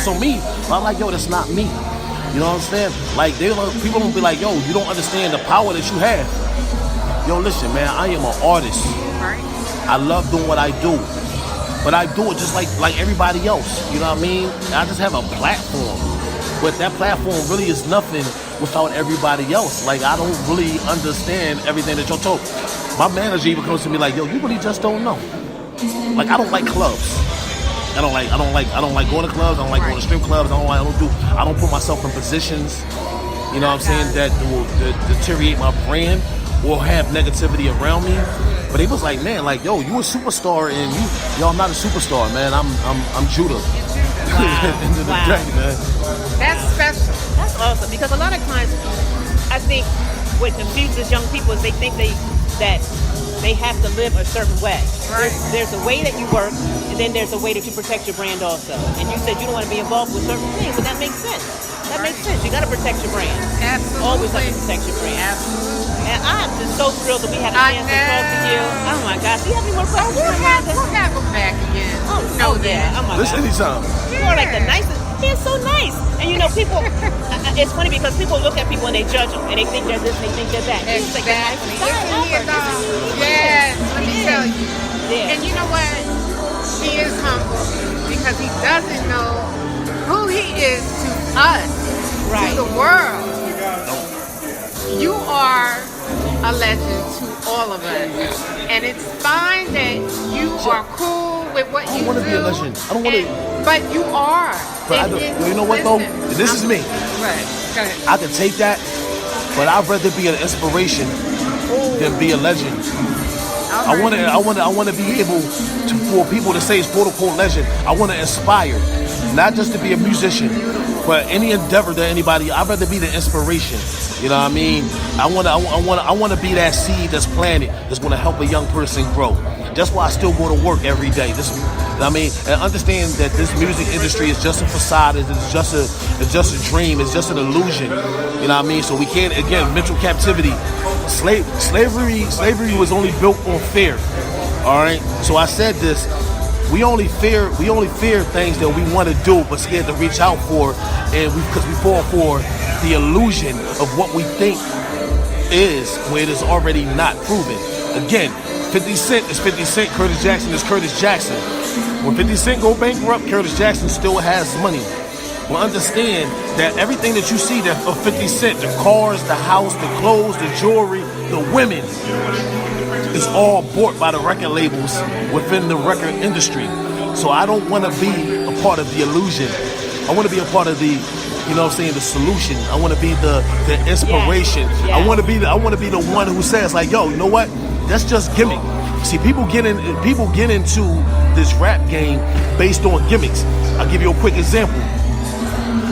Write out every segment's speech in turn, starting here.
focus on me. But I'm like, yo, that's not me. You know what I'm saying? Like, people don't be like, yo, you don't understand the power that you have. Yo, listen, man, I am an artist. Right. I love doing what I do. But I do it just like everybody else. You know what I mean? I just have a platform. But that platform really is nothing without everybody else. Like, I don't really understand everything that you're told. My manager even comes to me like, yo, you really just don't know. Like, I don't like clubs. I don't like going to clubs. I don't like going to strip clubs. I don't put myself in positions, you know what I'm saying, that will deteriorate my brand or have negativity around me. But he was like, man, like, yo, you a superstar, and yo, I'm not a superstar, man. I'm Judah. Wow. End of the day, man. That's special. That's awesome, because a lot of times, I think what confuses young people is they think that they have to live a certain way. Right. There's a way that you work, and then there's a way that you protect your brand also. And you said you don't want to be involved with certain things, and that makes sense. That makes sense. You got to protect your brand. Absolutely. Always have to protect your brand. Absolutely. And I'm just so thrilled that we had a chance to talk to you. Oh my gosh. Do you have any more questions? We'll have them back again. Oh yeah. Oh my This God. anytime. You are like the nicest. They're so nice. And you know, people, it's funny because people look at people and they judge them. And they think they're this and they think they're that. It's like the nicest guy ever. Yes, let me tell you. Yeah. And you know what? He is humble because he doesn't know who he is to us, Right. to the world. You are a legend to all of us. And it's fine that you are cool with what you do. I don't want to be a legend. I don't want to. But you are. But you know what, though? This is me. Right. Go ahead. I can take that, but I'd rather be an inspiration than be a legend. I want to be able to, for people to say it's quote unquote legend. I want to inspire, not just to be a musician, but any endeavor that anybody. I'd rather be the inspiration. You know what I mean? I want to be that seed that's planted that's going to help a young person grow. That's why I still go to work every day. And understand that this music industry is just a facade. It's just a dream. It's just an illusion. You know what I mean? So we can't, again, mental captivity. Slavery was only built on fear. All right. So I said this. We only fear things that we want to do, but scared to reach out for, because we fall for the illusion of what we think is when it is already not proven. Again, 50 Cent is 50 Cent, Curtis Jackson is Curtis Jackson. When 50 Cent go bankrupt, Curtis Jackson still has money. Well, understand that everything that you see of 50 Cent, the cars, the house, the clothes, the jewelry, the women, is all bought by the record labels within the record industry. So I don't want to be a part of the illusion. I want to be a part of the, you know what I'm saying, the solution. I want to be the inspiration. Yeah. I want to be the one who says, like, yo, you know what? That's just gimmick. See, people get into this rap game based on gimmicks. I'll give you a quick example.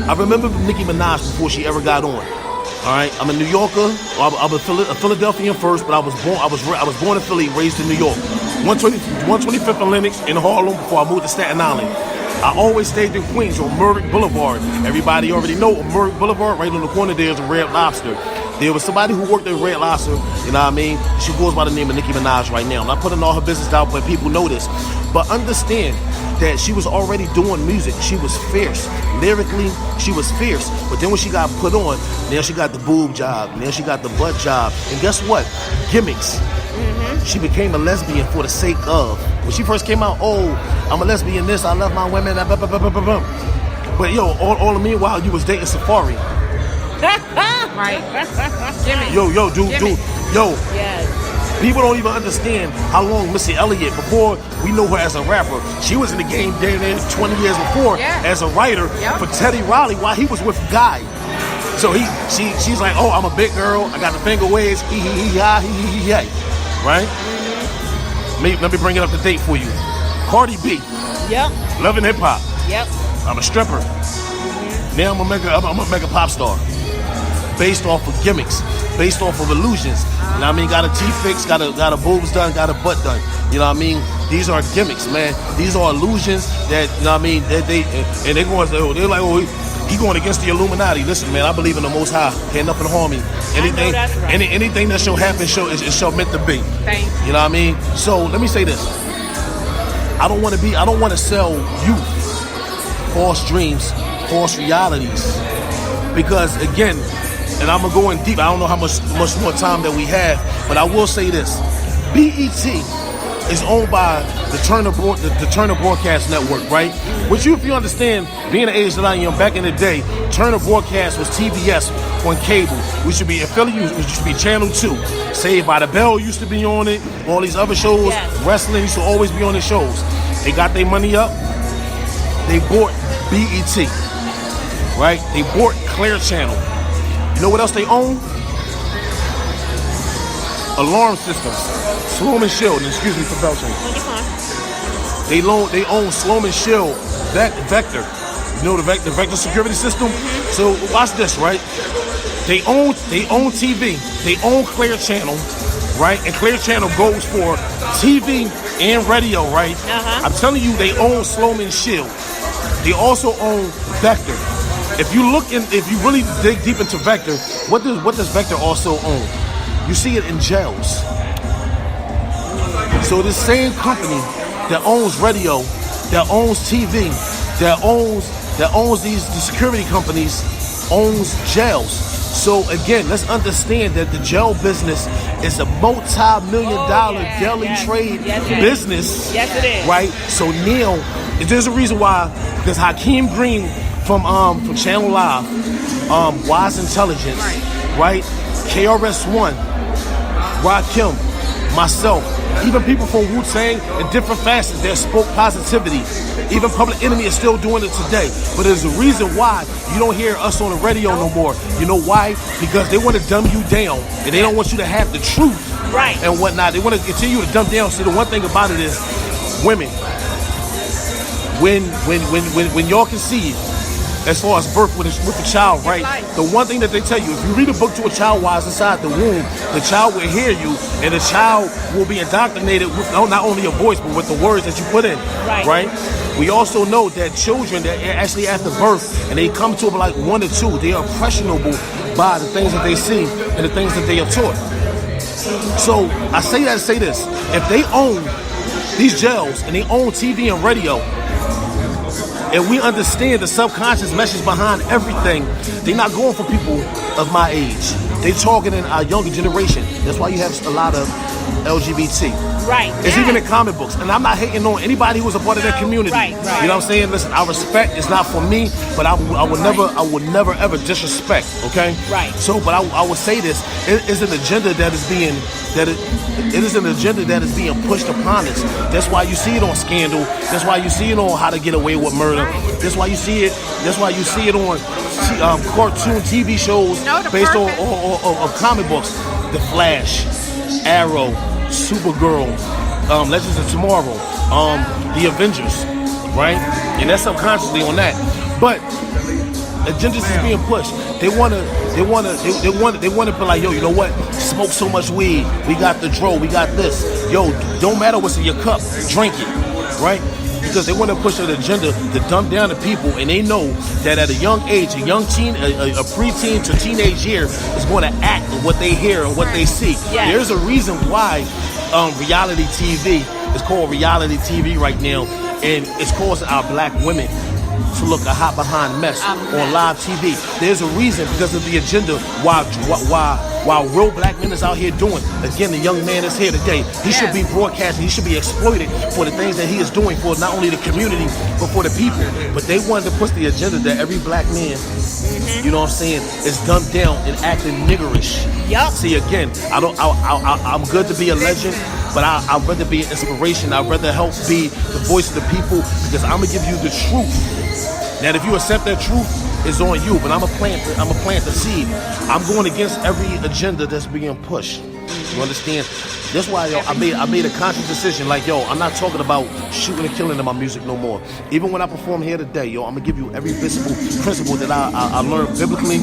I remember Nicki Minaj before she ever got on. All right, I'm a New Yorker. I'm a Philadelphian first, but I was born in Philly, raised in New York. 125th and Lenox in Harlem before I moved to Staten Island. I always stayed in Queens on Merrick Boulevard. Everybody already know Merrick Boulevard. Right on the corner there's a Red Lobster. There was somebody who worked at Red Lobster, you know what I mean? She goes by the name of Nicki Minaj right now. I'm not putting all her business out, but people know this. But understand that she was already doing music. She was fierce. Lyrically, she was fierce. But then when she got put on, now she got the boob job. Now she got the butt job. And guess what? Gimmicks. Mm-hmm. She became a lesbian for the sake of. When she first came out, oh, I'm a lesbian this, I love my women. Blah, blah, blah, blah, blah, blah. But yo, all the meanwhile, you was dating Safari. Right. Jimmy. Yo, dude. Yo. Yes. People don't even understand how long Missy Elliott, before we know her as a rapper, she was in the game 20 years before as a writer for Teddy Riley while he was with Guy. So she's like, oh, I'm a big girl. I got the finger waves. Right? Mm-hmm. Let me bring it up to date for you. Cardi B. Yep. Loving hip hop. Yep. I'm a stripper. Mm-hmm. Now I'm a mega pop star. Based off of gimmicks, based off of illusions. You know what I mean? Got a teeth fix, got a boobs done, got a butt done. You know what I mean? These are gimmicks, man. These are illusions that, you know what I mean, that they're like, oh, he going against the Illuminati. Listen, man, I believe in the Most High. Can't nothing harm me. Anything, that's right. anything that shall happen, is shall meant to be. Thank you. You know what I mean? So let me say this. I don't want to sell youth. false dreams, false realities. Because again, and I'm gonna go in deep. I don't know how much more time that we have, but I will say this: BET is owned by the Turner Broadcast Network, right? Which if you understand, being the age that I am, back in the day, Turner Broadcast was TBS on cable. We should be affiliated. We should be Channel 2. Saved by the Bell used to be on it. All these other shows, yes. Wrestling used to always be on the shows. They got their money up. They bought BET, right? They bought Clear Channel. You know what else they own? Alarm systems. Sloan and Shield. Excuse me for belching. They own Sloan and Shield. Vector. You know the Vector security system? Mm-hmm. So watch this, right? They own TV. They own Clear Channel, right? And Clear Channel goes for TV and radio, right? Uh-huh. I'm telling you, they own Sloan and Shield. They also own Vector. If you really dig deep into Vector, what does Vector also own? You see it in jails. So this same company that owns radio, that owns TV, that owns these security companies, owns jails. So again, let's understand that the jail business is a multi-million-dollar daily trade business. Yes, it is. Right? So now, there's a reason why, because Hakeem Green from Channel Live, Wise Intelligence, right? KRS-One, Rakim, myself, even people from Wu-Tang in different facets that spoke positivity. Even Public Enemy is still doing it today. But there's a reason why you don't hear us on the radio no more. You know why? Because they want to dumb you down, and they don't want you to have the truth and whatnot. They want to continue to dumb down. See, the one thing about it is, women, when y'all conceive, as far as birth with a child, right? The one thing that they tell you, if you read a book to a child while it's inside the womb, the child will hear you, and the child will be indoctrinated with not only your voice, but with the words that you put in, right? We also know that children that actually after birth, and they come to like 1 or 2, they are impressionable by the things that they see and the things that they are taught. So I say that to say this: if they own these jails and they own TV and radio, and we understand the subconscious message behind everything, they're not going for people of my age. They're targeting our younger generation. That's why you have a lot of LGBT. Right. It's even in comic books. And I'm not hating on anybody who was a part of that community. Right. You know what I'm saying? Listen, I respect. It's not for me, but I would never ever disrespect. Okay. Right. So, but I would say this: it is an agenda that is being pushed upon us. That's why you see it on Scandal. That's why you see it on How to Get Away with Murder. That's why you see it. That's why you see it on cartoon TV shows based on comic books. The Flash, Arrow, Supergirl, Legends of Tomorrow, The Avengers, right? And that's subconsciously on that. But agendas is being pushed. They wanna be like, yo, you know what? Smoke so much weed. We got the dro. We got this. Yo, don't matter what's in your cup. Drink it, right? Because they want to push an agenda to dumb down the people, and they know that at a young age, a young teen, a preteen to teenage year is going to act on what they hear and what they see. Yes. There's a reason why reality TV is called reality TV right now, and it's causing our black women to look a hot behind mess on live TV. There's a reason, because of the agenda while real black men is out here doing. Again, the young man is here today. He should be broadcasting. He should be exploited for the things that he is doing for not only the community, but for the people. But they wanted to push the agenda that every black man, you know what I'm saying, is dumbed down and acting niggerish. Yep. See, again, I'm good to be a legend, but I'd rather be an inspiration. I'd rather help be the voice of the people, because I'm gonna give you the truth. Now, if you accept that truth, it's on you. But I'm a plant the seed. I'm going against every agenda that's being pushed. You understand? That's why, yo, I made a conscious decision. Like, yo, I'm not talking about shooting and killing in my music no more. Even when I perform here today, yo, I'm gonna give you every visible principle that I learned biblically.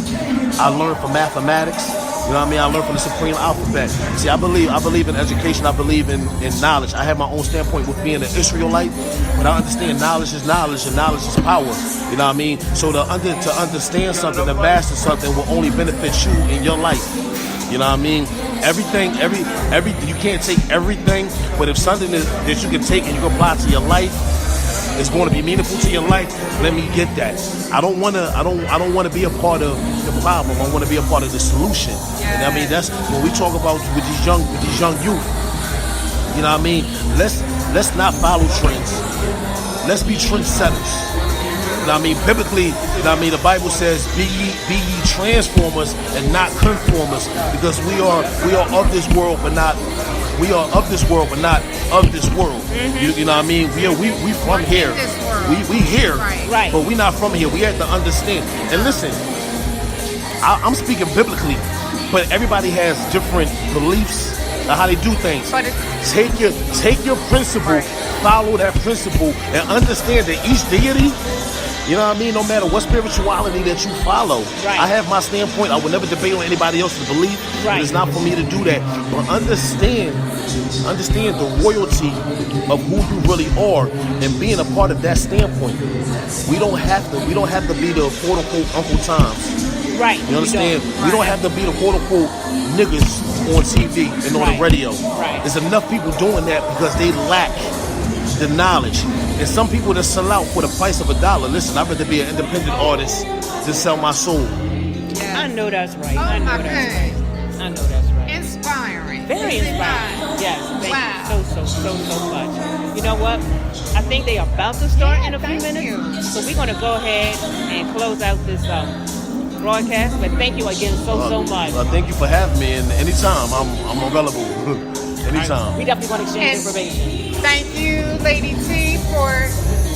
I learned from mathematics. You know what I mean? I learned from the Supreme Alphabet. See, I believe in education. I believe in knowledge. I have my own standpoint with being an Israelite, but I understand knowledge is knowledge, and knowledge is power. You know what I mean? So to understand something, to master something, will only benefit you in your life. You know what I mean? Everything, you can't take everything, but if something that you can take and you can apply to your life, it's going to be meaningful to your life, let me get that. I don't want to be a part of the problem. I want to be a part of the solution. And I mean, that's when we talk about with these young youth. You know what I mean? Let's not follow trends. Let's be trendsetters. You know what I mean? Biblically, you know what I mean? The Bible says, be ye transformers and not conformers, because we are of this world, but not of this world. You know what I mean? We from here. We here, right? But we not from here. We have to understand. And listen, I'm speaking biblically, but everybody has different beliefs on how they do things. But Take your principle, follow that principle, and understand that each deity, you know what I mean, no matter what spirituality that you follow, I have my standpoint. I will never debate on anybody else's belief. It's not for me to do that. But understand the royalty of who you really are, and being a part of that standpoint. We don't have to be the quote unquote Uncle Toms. Right. You understand? We don't have to be the quote unquote niggas on TV and on the radio. There's enough people doing that because they lack the knowledge. And some people that sell out for the price of $1. Listen, I'd rather be an independent artist than sell my soul. Yes. I know that's right. Oh, I know my that's goodness. right. I know that's right. Inspiring. Very Is it inspiring. not? Yes. Wow. Thank you so much. You know what? I think they are about to start in a few thank minutes. you. So we're going to go ahead and close out this broadcast. But thank you again so much. Thank you for having me, and anytime I'm available. Anytime. We definitely want to exchange And information. thank you, Lady T, for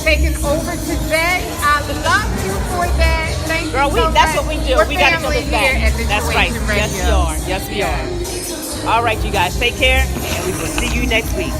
taking over today. I love you for that. Thank you Girl, so much. that's what we do. We're We got each family other's here back. at That's right. Situation Radio. Yes, we are. All right, you guys, take care, and we will see you next week.